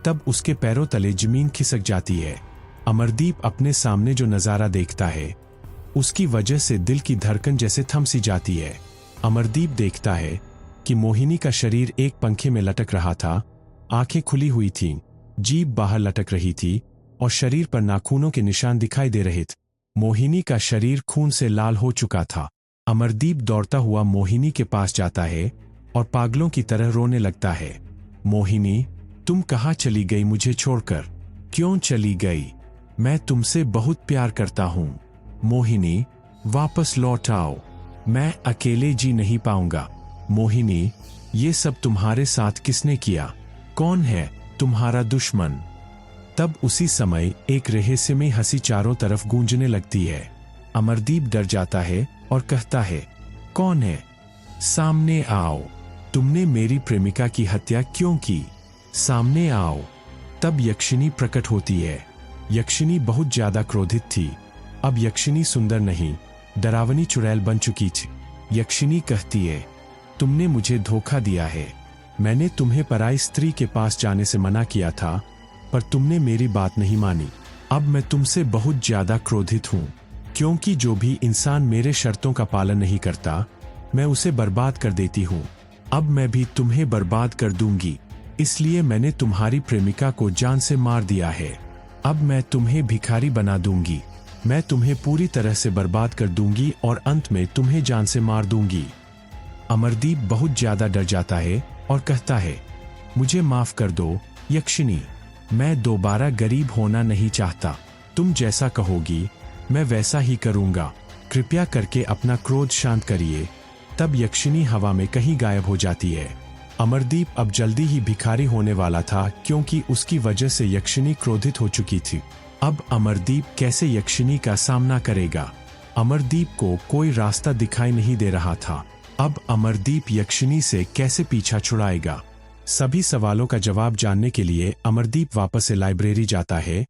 तब उसके पैरों तले जमीन खिसक जाती है। अमरदीप अपने सामने जो नजारा देखता है उसकी वजह से दिल की धड़कन जैसे थम सी जाती है। अमरदीप देखता है कि मोहिनी का शरीर एक पंखे में लटक रहा था, आंखें खुली हुई थीं, जीभ बाहर लटक रही थी और शरीर पर नाखूनों के निशान दिखाई दे रहे थे। मोहिनी का शरीर खून से लाल हो चुका था। अमरदीप दौड़ता हुआ मोहिनी के पास जाता है और पागलों की तरह रोने लगता है। मोहिनी, तुम कहाँ चली गई मुझे छोड़कर? क्यों चली गई? मैं तुमसे बहुत प्यार करता हूँ। मोहिनी, वापस लौट आओ, मैं अकेले जी नहीं पाऊंगा। मोहिनी, ये सब तुम्हारे साथ किसने किया? कौन है तुम्हारा दुश्मन? तब उसी समय एक रहस्यमय हंसी चारों तरफ गूंजने लगती है। अमरदीप डर जाता है और कहता है, कौन है? सामने आओ। तुमने मेरी प्रेमिका की हत्या क्यों की? सामने आओ। तब यक्षिनी प्रकट होती है। यक्षिनी बहुत ज्यादा क्रोधित थी। अब यक्षिनी सुंदर नहीं, डरावनी चुड़ैल बन चुकी थी। यक्षिनी कहती है, तुमने मुझे धोखा दिया है। मैंने तुम्हें पराई स्त्री के पास जाने से मना किया था, पर तुमने मेरी बात नहीं मानी। अब मैं तुमसे बहुत ज्यादा क्रोधित हूँ, क्योंकि जो भी इंसान मेरे शर्तों का पालन नहीं करता, मैं उसे बर्बाद कर देती हूँ। अब मैं भी तुम्हें बर्बाद कर दूंगी। इसलिए मैंने तुम्हारी प्रेमिका को जान से मार दिया है। अब मैं तुम्हें भिखारी बना दूंगी। मैं तुम्हें पूरी तरह से बर्बाद कर दूंगी और अंत में तुम्हें जान से मार दूंगी। अमरदीप बहुत ज्यादा डर जाता है और कहता है, मुझे माफ कर दो यक्षिनी, मैं दोबारा गरीब होना नहीं चाहता। तुम जैसा कहोगी मैं वैसा ही करूंगा। कृपया करके अपना क्रोध शांत करिए। तब यक्षिनी हवा में कहीं गायब हो जाती है। अमरदीप अब जल्दी ही भिखारी होने वाला था, क्योंकि उसकी वजह से यक्षिनी क्रोधित हो चुकी थी। अब अमरदीप कैसे यक्षिनी का सामना करेगा? अमरदीप को कोई रास्ता दिखाई नहीं दे रहा था। अब अमरदीप यक्षिनी से कैसे पीछा छुड़ाएगा? सभी सवालों का जवाब जानने के लिए अमरदीप वापस से लाइब्रेरी जाता है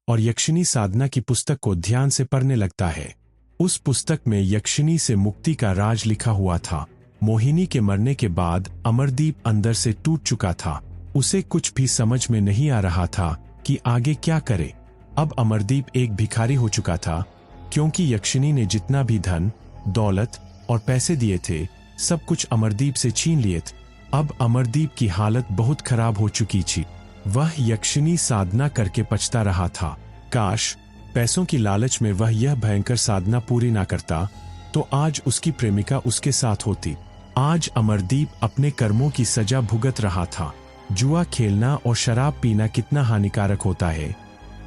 और यक्षिनी साधना की पुस्तक को ध्यान से पढ़ने लगता है। उस पुस्तक में यक्षिनी से मुक्ति का राज लिखा हुआ था। मोहिनी के मरने के बाद अमरदीप अंदर से टूट चुका था। उसे कुछ भी समझ में नहीं आ रहा था कि आगे क्या करे। अब अमरदीप एक भिखारी हो चुका था, क्योंकि यक्षिनी ने जितना भी धन, दौलत और पैसे दिए थे, सब कुछ अमरदीप से छीन लिए थे। अब अमरदीप की हालत बहुत खराब हो चुकी थी। वह यक्षिनी साधना करके पछता रहा था। काश पैसों की लालच में वह यह भयंकर साधना पूरी ना करता, तो आज उसकी प्रेमिका उसके साथ होती। आज अमरदीप अपने कर्मों की सजा भुगत रहा था। जुआ खेलना और शराब पीना कितना हानिकारक होता है,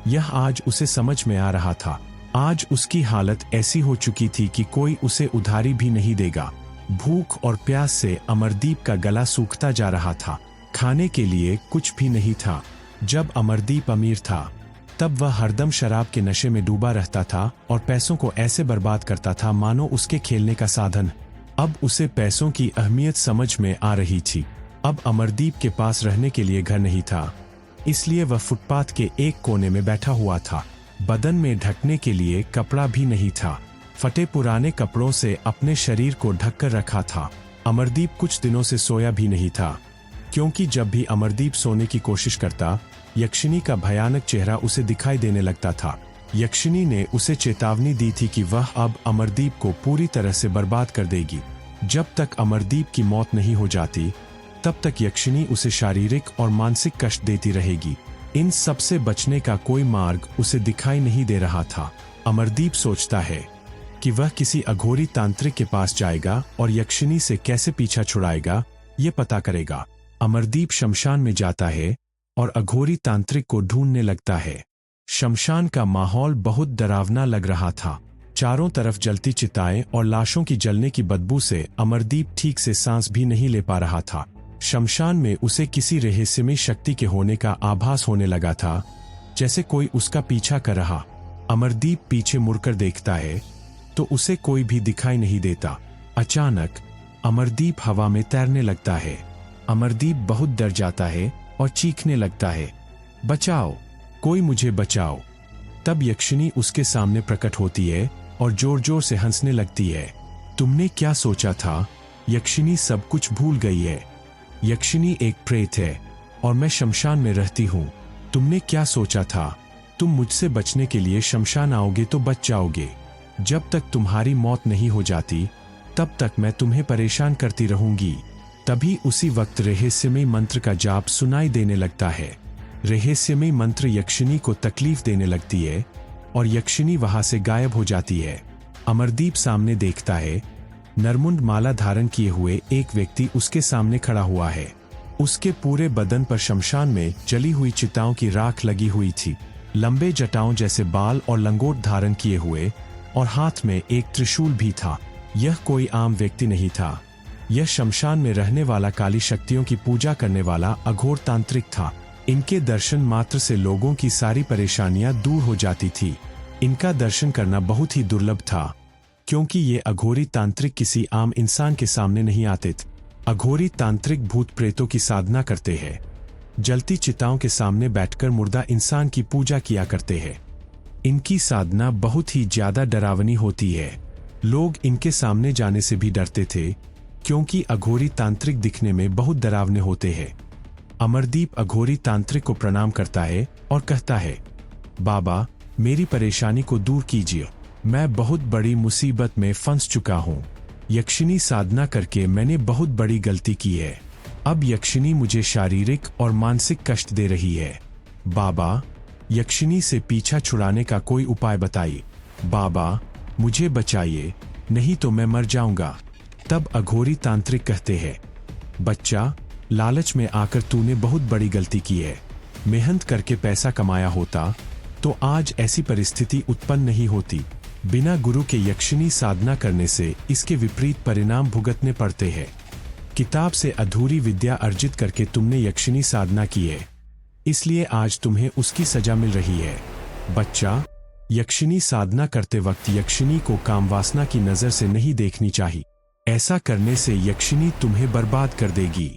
यह आज उसे समझ में आ रहा था। आज उसकी हालत ऐसी हो चुकी थी कि कोई उसे उधारी भी नहीं देगा। भूख और प्यास से अमरदीप का गला सूखता जा रहा था। खाने के लिए कुछ भी नहीं था। जब अमरदीप अमीर था, तब वह हरदम शराब के नशे में डूबा रहता था और पैसों को ऐसे बर्बाद करता था मानो उसके खेलने का साधन। अब उसे पैसों की अहमियत समझ में आ रही थी। अब अमरदीप के पास रहने के लिए घर नहीं था, इसलिए वह फुटपाथ के एक कोने में बैठा हुआ था। बदन में ढकने के लिए कपड़ा भी नहीं था। फटे पुराने कपड़ों से अपने शरीर को ढककर रखा था। अमरदीप कुछ दिनों से सोया भी नहीं था, क्योंकि जब भी अमरदीप सोने की कोशिश करता, यक्षिनी का भयानक चेहरा उसे दिखाई देने लगता था। यक्षिनी ने उसे चेतावनी दी थी कि वह अब अमरदीप को पूरी तरह से बर्बाद कर देगी। जब तक अमरदीप की मौत नहीं हो जाती, तब तक यक्षिनी उसे शारीरिक और मानसिक कष्ट देती रहेगी। इन सब से बचने का कोई मार्ग उसे दिखाई नहीं दे रहा था। अमरदीप सोचता है कि वह किसी अघोरी तांत्रिक के पास जाएगा और यक्षिनी से कैसे पीछा छुड़ाएगा, ये पता करेगा। अमरदीप शमशान में जाता है और अघोरी तांत्रिक को ढूंढने लगता है। शमशान का माहौल बहुत डरावना लग रहा था। चारों तरफ जलती चिताएं और लाशों की जलने की बदबू से अमरदीप ठीक से सांस भी नहीं ले पा रहा था। शमशान में उसे किसी रहस्यमय शक्ति के होने का आभास होने लगा था, जैसे कोई उसका पीछा कर रहा। अमरदीप पीछे मुड़कर देखता है तो उसे कोई भी दिखाई नहीं देता। अचानक अमरदीप हवा में तैरने लगता है। अमरदीप बहुत डर जाता है और चीखने लगता है, बचाओ, कोई मुझे बचाओ। तब यक्षिनी उसके सामने प्रकट होती है और जोर जोर से हंसने लगती है। तुमने क्या सोचा था? यक्षिनी सब कुछ भूल गई है। यक्षिनी एक प्रेत है और मैं शमशान में रहती हूँ। तुमने क्या सोचा था? तुम मुझसे बचने के लिए शमशान आओगे तो बच जाओगे। जब तक तुम्हारी मौत नहीं हो जाती तब तक मैं तुम्हें परेशान करती रहूंगी। तभी उसी वक्त रहस्यमयी मंत्र का जाप सुनाई देने लगता है। रहस्यमयी मंत्र यक्षिनी को तकलीफ देने लगती है और यक्षिनी वहां से गायब हो जाती है। अमरदीप सामने देखता है। नरमुंड माला धारण किए हुए एक व्यक्ति उसके सामने खड़ा हुआ है। उसके पूरे बदन पर शमशान में जली हुई चिताओं की राख लगी हुई थी। लंबे जटाओं जैसे बाल और लंगोट धारण किए हुए और हाथ में एक त्रिशूल भी था। यह कोई आम व्यक्ति नहीं था। यह शमशान में रहने वाला काली शक्तियों की पूजा करने वाला अघोर तांत्रिक था। इनके दर्शन मात्र से लोगों की सारी परेशानियां दूर हो जाती थी। इनका दर्शन करना बहुत ही दुर्लभ था, क्योंकि ये अघोरी तांत्रिक किसी आम इंसान के सामने नहीं आते थे। अघोरी तांत्रिक भूत प्रेतों की साधना करते हैं। जलती चिताओं के सामने बैठकर मुर्दा इंसान की पूजा किया करते हैं। इनकी साधना बहुत ही ज्यादा डरावनी होती है। लोग इनके सामने जाने से भी डरते थे, क्योंकि अघोरी तांत्रिक दिखने में बहुत डरावने होते हैं। अमरदीप अघोरी तांत्रिक को प्रणाम करता है और कहता है, बाबा, मेरी परेशानी को दूर कीजिए। मैं बहुत बड़ी मुसीबत में फंस चुका हूँ। यक्षिनी साधना करके मैंने बहुत बड़ी गलती की है। अब यक्षिनी मुझे शारीरिक और मानसिक कष्ट दे रही है। बाबा, यक्षिनी से पीछा छुड़ाने का कोई उपाय बताइए। बाबा, मुझे बचाइए, नहीं तो मैं मर जाऊंगा। तब अघोरी तांत्रिक कहते हैं, बच्चा, लालच में आकर तूने बहुत बड़ी गलती की है। मेहनत करके पैसा कमाया होता तो आज ऐसी परिस्थिति उत्पन्न नहीं होती। बिना गुरु के यक्षिनी साधना करने से इसके विपरीत परिणाम भुगतने पड़ते हैं। किताब से अधूरी विद्या अर्जित करके तुमने यक्षिनी साधना की है, इसलिए आज तुम्हें उसकी सजा मिल रही है। बच्चा, यक्षिनी साधना करते वक्त यक्षिनी को कामवासना की नजर से नहीं देखनी चाहिए। ऐसा करने से यक्षिनी तुम्हें बर्बाद कर देगी।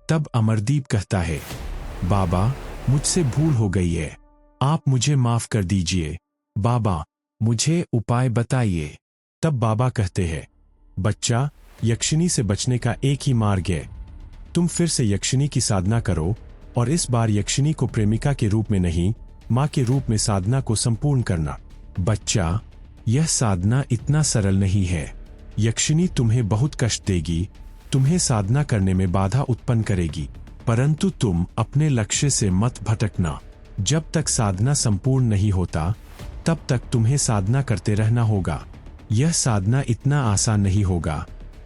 तब अमरदीप कहता है, बाबा, मुझसे भूल हो गई है, आप मुझे माफ कर दीजिए। बाबा, मुझे उपाय बताइए। तब बाबा कहते हैं, बच्चा, यक्षिनी से बचने का एक ही मार्ग है। तुम फिर से यक्षिनी की साधना करो और इस बार यक्षिनी को प्रेमिका के रूप में नहीं, माँ के रूप में साधना को संपूर्ण करना। बच्चा, यह साधना इतना सरल नहीं है। यक्षिनी तुम्हें बहुत कष्ट देगी, तुम्हें साधना करने में बाधा उत्पन्न करेगी, परंतु तुम अपने लक्ष्य से मत भटकना। जब तक साधना संपूर्ण नहीं होता तब तक तुम्हें साधना करते रहना होगा। यह साधना इतना आसान नहीं होगा,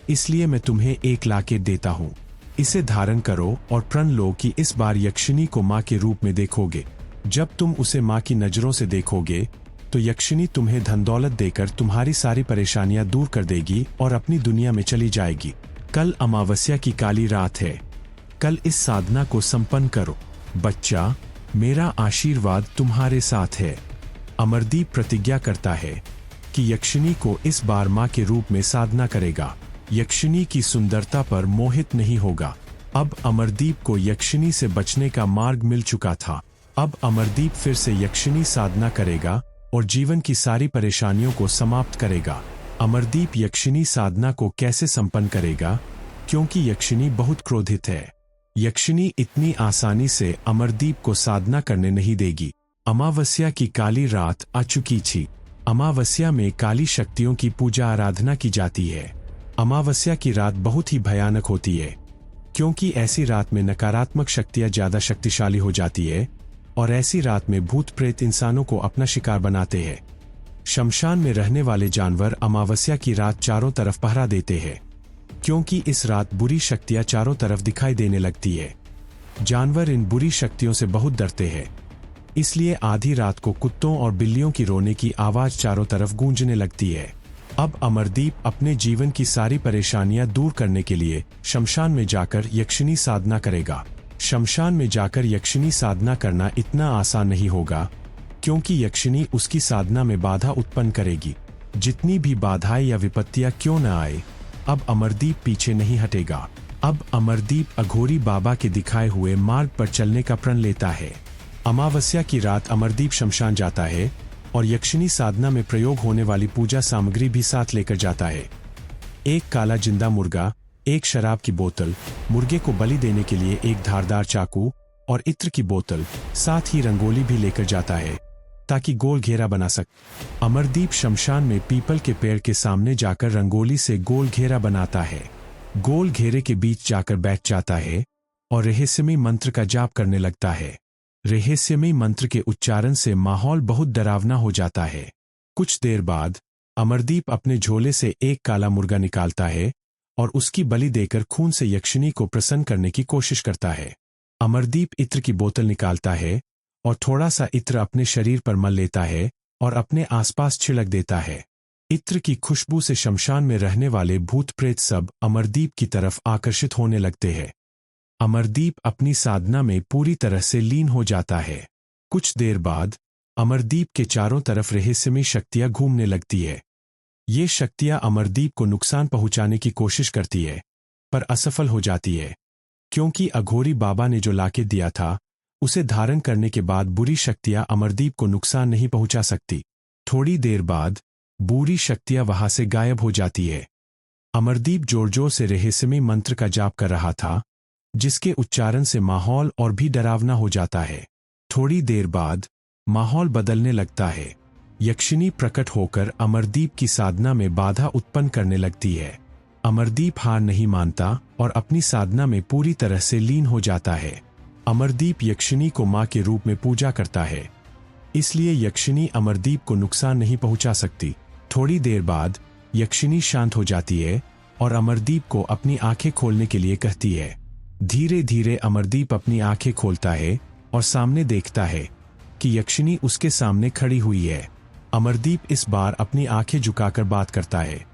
इसलिए मैं तुम्हें एक लाकेट देता हूँ। इसे धारण करो और प्रण लो कि इस बार यक्षिनी को माँ के रूप में देखोगे। जब तुम उसे माँ की नजरों से देखोगे तो यक्षिनी तुम्हें धन दौलत देकर तुम्हारी सारी परेशानियां दूर कर देगी और अपनी दुनिया में चली जाएगी। कल अमावस्या की काली रात है। कल इस साधना को संपन्न करो। बच्चा, मेरा आशीर्वाद तुम्हारे साथ है। अमरदीप प्रतिज्ञा करता है कि यक्षिनी को इस बार माँ के रूप में साधना करेगा। यक्षिनी की सुंदरता पर मोहित नहीं होगा। अब अमरदीप को यक्षिनी से बचने का मार्ग मिल चुका था। अब अमरदीप फिर से यक्षिनी साधना करेगा और जीवन की सारी परेशानियों को समाप्त करेगा। अमरदीप यक्षिनी साधना को कैसे संपन्न करेगा? क्योंकि यक्षिनी बहुत क्रोधित है। यक्षिनी इतनी आसानी से अमरदीप को साधना करने नहीं देगी। अमावस्या की काली रात आ चुकी थी। अमावस्या में काली शक्तियों की पूजा आराधना की जाती है। अमावस्या की रात बहुत ही भयानक होती है, क्योंकि ऐसी रात में नकारात्मक शक्तियां ज्यादा शक्तिशाली हो जाती है और ऐसी रात में भूत प्रेत इंसानों को अपना शिकार बनाते हैं। शमशान में रहने वाले जानवर अमावस्या की रात चारों तरफ पहरा देते हैं, क्योंकि इस रात बुरी शक्तियां चारों तरफ दिखाई देने लगती है। जानवर इन बुरी शक्तियों से बहुत डरते हैं, इसलिए आधी रात को कुत्तों और बिल्लियों की रोने की आवाज चारों तरफ गूंजने लगती है। अब अमरदीप अपने जीवन की सारी परेशानियां दूर करने के लिए शमशान में जाकर यक्षिनी साधना करेगा। शमशान में जाकर यक्षिनी साधना करना इतना आसान नहीं होगा, क्योंकि यक्षिनी उसकी साधना में बाधा उत्पन्न करेगी। जितनी भी बाधाएं या विपत्तियां क्यों न आए, अब अमरदीप पीछे नहीं हटेगा। अब अमरदीप अघोरी बाबा के दिखाए हुए मार्ग पर चलने का प्रण लेता है। अमावस्या की रात अमरदीप शमशान जाता है और यक्षिणी साधना में प्रयोग होने वाली पूजा सामग्री भी साथ लेकर जाता है। एक काला जिंदा मुर्गा, एक शराब की बोतल, मुर्गे को बलि देने के लिए एक धारदार चाकू और इत्र की बोतल, साथ ही रंगोली भी लेकर जाता है ताकि गोल घेरा बना सके। अमरदीप शमशान में पीपल के पेड़ के सामने जाकर रंगोली से गोल घेरा बनाता है। गोल घेरे के बीच जाकर बैठ जाता है और रहस्यमयी मंत्र का जाप करने लगता है। रहस्यमयी मंत्र के उच्चारण से माहौल बहुत डरावना हो जाता है। कुछ देर बाद अमरदीप अपने झोले से एक काला मुर्गा निकालता है और उसकी बलि देकर खून से यक्षिणी को प्रसन्न करने की कोशिश करता है। अमरदीप इत्र की बोतल निकालता है और थोड़ा सा इत्र अपने शरीर पर मल लेता है और अपने आसपास छिड़क देता है। इत्र की खुशबू से शमशान में रहने वाले भूत प्रेत सब अमरदीप की तरफ आकर्षित होने लगते हैं। अमरदीप अपनी साधना में पूरी तरह से लीन हो जाता है। कुछ देर बाद अमरदीप के चारों तरफ रहस्यमयी शक्तियां घूमने लगती है। ये शक्तियां अमरदीप को नुकसान पहुंचाने की कोशिश करती है, पर असफल हो जाती है, क्योंकि अघोरी बाबा ने जो लाकेट दिया था उसे धारण करने के बाद बुरी शक्तियां अमरदीप को नुकसान नहीं पहुंचा सकती। थोड़ी देर बाद बुरी शक्तियां वहां से गायब हो जाती है। अमरदीप जोर जोर से रहस्यमयी मंत्र का जाप कर रहा था, जिसके उच्चारण से माहौल और भी डरावना हो जाता है। थोड़ी देर बाद माहौल बदलने लगता है। यक्षिणी प्रकट होकर अमरदीप की साधना में बाधा उत्पन्न करने लगती है। अमरदीप हार नहीं मानता और अपनी साधना में पूरी तरह से लीन हो जाता है। अमरदीप यक्षिणी को मां के रूप में पूजा करता है, इसलिए यक्षिणी अमरदीप को नुकसान नहीं पहुंचा सकती। थोड़ी देर बाद यक्षिणी शांत हो जाती है और अमरदीप को अपनी आंखें खोलने के लिए कहती है। धीरे धीरे अमरदीप अपनी आंखें खोलता है और सामने देखता है कि यक्षिणी उसके सामने खड़ी हुई है। अमरदीप इस बार अपनी आंखें झुकाकर बात करता है,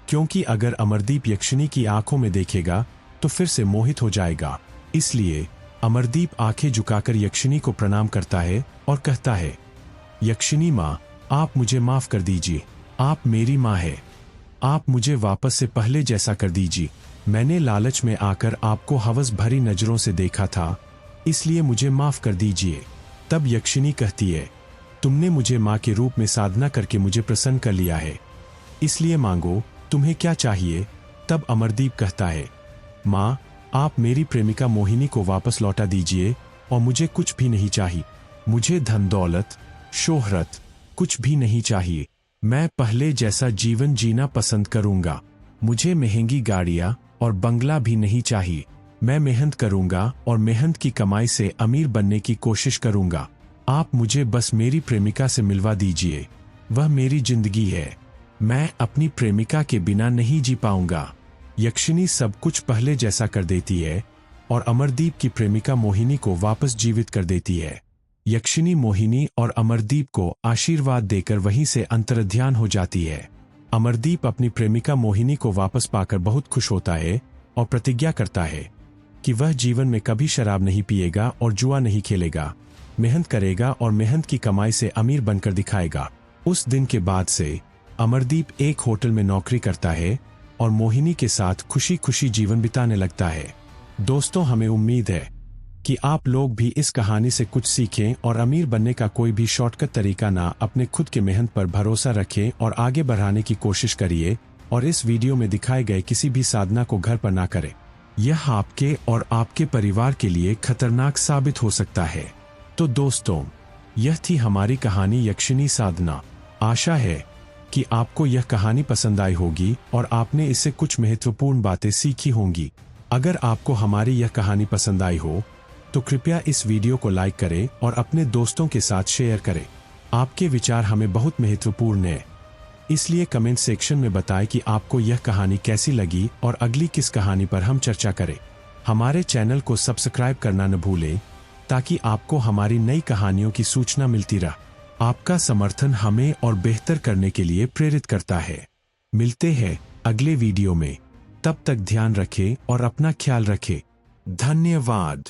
क्योंकि अगर अमरदीप यक्षिणी की आंखों में देखेगा तो फिर से मोहित हो जाएगा। इसलिए अमरदीप आंखें झुकाकर यक्षिणी को प्रणाम करता है और कहता है, यक्षिणी माँ, आप मुझे माफ कर दीजिए। आप मेरी माँ है। आप मुझे वापस से पहले जैसा कर दीजिए। मैंने लालच में आकर आपको हवस भरी नजरों से देखा था, इसलिए मुझे माफ कर दीजिए। तब यक्षिणी कहती है, तुमने मुझे माँ के रूप में साधना करके मुझे प्रसन्न कर लिया है, इसलिए मांगो, तुम्हें क्या चाहिए। तब अमरदीप कहता है, माँ, आप मेरी प्रेमिका मोहिनी को वापस लौटा दीजिए और मुझे कुछ भी नहीं चाहिए। मुझे धन दौलत, शोहरत कुछ भी नहीं चाहिए। मैं पहले जैसा जीवन जीना पसंद करूंगा। मुझे महंगी गाड़ियां और बंगला भी नहीं चाहिए। मैं मेहनत करूंगा और मेहनत की कमाई से अमीर बनने की कोशिश करूंगा। आप मुझे बस मेरी प्रेमिका से मिलवा दीजिए। वह मेरी जिंदगी है। मैं अपनी प्रेमिका के बिना नहीं जी पाऊंगा। यक्षिणी सब कुछ पहले जैसा कर देती है और अमरदीप की प्रेमिका मोहिनी को वापस जीवित कर देती है। यक्षिणी मोहिनी और अमरदीप को आशीर्वाद देकर वहीं से अंतर्ध्यान हो जाती है। अमरदीप अपनी प्रेमिका मोहिनी को वापस पाकर बहुत खुश होता है और प्रतिज्ञा करता है कि वह जीवन में कभी शराब नहीं पिएगा और जुआ नहीं खेलेगा, मेहनत करेगा और मेहनत की कमाई से अमीर बनकर दिखाएगा। उस दिन के बाद से अमरदीप एक होटल में नौकरी करता है और मोहिनी के साथ खुशी खुशी जीवन बिताने लगता है। दोस्तों, हमें उम्मीद है कि आप लोग भी इस कहानी से कुछ सीखें और अमीर बनने का कोई भी शॉर्टकट तरीका ना अपने खुद के मेहनत पर भरोसा रखें और आगे बढ़ाने की कोशिश करिए और इस वीडियो में दिखाए गए किसी भी साधना को घर पर ना करें। यह आपके और आपके परिवार के लिए खतरनाक साबित हो सकता है। तो दोस्तों, यह थी हमारी कहानी यक्षिणी साधना। आशा है कि आपको यह कहानी पसंद आई होगी और आपने इससे कुछ महत्वपूर्ण बातें सीखी होंगी। अगर आपको हमारी यह कहानी पसंद आई हो तो कृपया इस वीडियो को लाइक करें और अपने दोस्तों के साथ शेयर करें। आपके विचार हमें बहुत महत्वपूर्ण है, इसलिए कमेंट सेक्शन में बताएं कि आपको यह कहानी कैसी लगी और अगली किस कहानी पर हम चर्चा करें। हमारे चैनल को सब्सक्राइब करना न भूलें ताकि आपको हमारी नई कहानियों की सूचना मिलती रहे। आपका समर्थन हमें और बेहतर करने के लिए प्रेरित करता है। मिलते हैं अगले वीडियो में। तब तक ध्यान रखें और अपना ख्याल रखें। धन्यवाद।